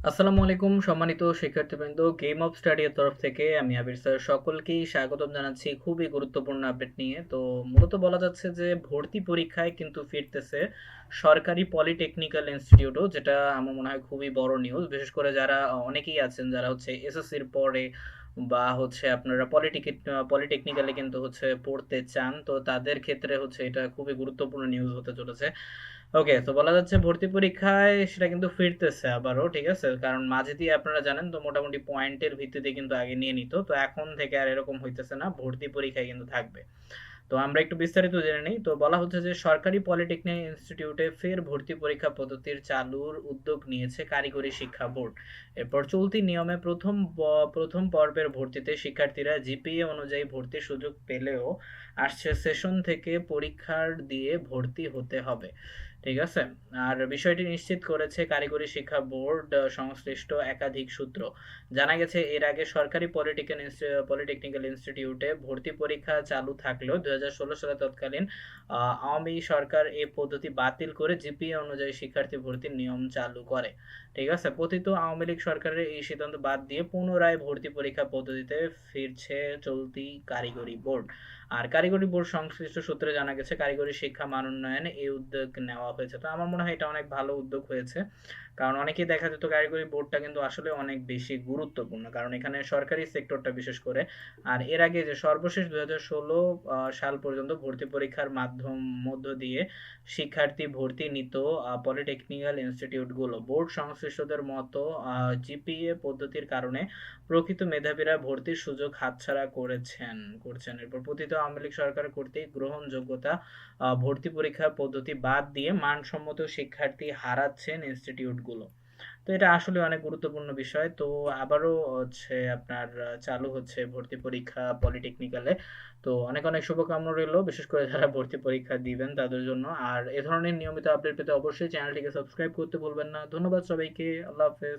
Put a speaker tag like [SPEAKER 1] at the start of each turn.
[SPEAKER 1] আসসালামু আলাইকুম সম্মানিত শিক্ষার্থীবৃন্দ, গেম অফ স্টাডি এর তরফ থেকে আমি আবির স্যার সকলকেই স্বাগতম জানাচ্ছি খুবই গুরুত্বপূর্ণ আপডেট নিয়ে। তো মূলত বলা যাচ্ছে যে ভর্তি পরীক্ষায় কিন্তু ফিরতেছে সরকারি পলিটেকনিক্যাল ইনস্টিটিউটও, যেটা আমার মনে হয় খুবই বড় নিউজ। বিশেষ করে যারা অনেকেই আছেন যারা হচ্ছে এসএসসির পরে বা হচ্ছে আপনারা পলিটেকনিক্যালে কিন্তু হচ্ছে পড়তে চান, তো তাদের ক্ষেত্রে হচ্ছে এটা খুবই গুরুত্বপূর্ণ নিউজ হতে চলেছে। ওকে, তো বলা যাচ্ছে ভর্তি পরীক্ষায় সেটা কিন্তু ফিরতেছে আবারও, ঠিক আছে? কারণ মাঝে দিয়ে আপনারা জানেন তো মোটামুটি পয়েন্টের ভিত্তিতে কিন্তু আগে নিয়ে নিত, তো এখন থেকে আর এরকম হইতেছে না, ভর্তি পরীক্ষায় কিন্তু থাকবে। তো আমরা একটু বিস্তারিত জেনে নিই। তো বলা হচ্ছে যে সরকারি পলিটেকনিক ইনস্টিটিউটে ফের ভর্তি পরীক্ষা পদ্ধতির চালুর উদ্যোগ নিয়েছে কারিগরি শিক্ষা বোর্ড। এরপর চলতি নিয়মে প্রথম পর্বের ভর্তিতে শিক্ষার্থীরা জিপিএ অনুযায়ী ভর্তির সুযোগ পেলেও আসছে সেশন থেকে পরীক্ষার দিয়ে ভর্তি হতে হবে, ঠিক আছে? আর বিষয়টি নিশ্চিত করেছে কারিগরি শিক্ষা বোর্ড সংশ্লিষ্ট একাধিক সূত্র। জানা গেছে এর আগে সরকারি পলিটেকনিক্যাল ইনস্টিটিউটে ভর্তি পরীক্ষা চালু থাকলেও 2016 সালে তৎকালীন আওয়ামী সরকার এই পদ্ধতি বাতিল করে জিপিএ অনুযায়ী শিক্ষার্থী ভর্তির নিয়ম চালু করে, ঠিক আছে? পতিত আওয়ামী লীগ সরকারের এই সিদ্ধান্ত বাদ দিয়ে পুনরায় ভর্তি পরীক্ষা পদ্ধতিতে ফিরছে চলতি কারিগরি বোর্ড। আর কারিগরি বোর্ড সংশ্লিষ্ট সূত্রে জানা গেছে কারিগরি শিক্ষা মান উন্নয়নে এই উদ্যোগ নেওয়া হয়েছে। তো আমার মনে হয় এটা অনেক ভালো উদ্যোগ হয়েছে, কারণ অনেকেই দেখা যেত কারিগরি বোর্ডটা কিন্তু আসলে অনেক বেশি গুরুত্বপূর্ণ, কারণ এখানে সরকারি সেক্টরটা বিশেষ করে। আর এর আগে যে সর্বশেষ 2016 সাল পর্যন্ত ভর্তি পরীক্ষার মধ্য দিয়ে শিক্ষার্থী ভর্তি নিত পলিটেকনিক্যাল ইনস্টিটিউটগুলো। বোর্ড সংশ্লিষ্টদের মতো জিপিএ পদ্ধতির কারণে প্রকৃত মেধাবীরা ভর্তির সুযোগ হাতছাড়া করছেন। এরপর পতিত আওয়ামী লীগ সরকার কর্তৃক গ্রহণযোগ্যতা ভর্তি পরীক্ষার পদ্ধতি বাদ দিয়ে মানসম্মত শিক্ষার্থী হারাচ্ছেন ইনস্টিটিউটগুলো। তো এটা আসলে অনেক গুরুত্বপূর্ণ বিষয়। তো আবারও হচ্ছে আপনার চালু হচ্ছে ভর্তি পরীক্ষা পলিটেকনিক্যালে। তো অনেক অনেক শুভকামনা রইলো, বিশেষ করে যারা ভর্তি পরীক্ষা দিবেন তাদের জন্য। আর এ ধরনের নিয়মিত আপডেট পেতে অবশ্যই চ্যানেলটিকে সাবস্ক্রাইব করতে ভুলবেন না। ধন্যবাদ সবাইকে। আল্লাহ হাফেজ।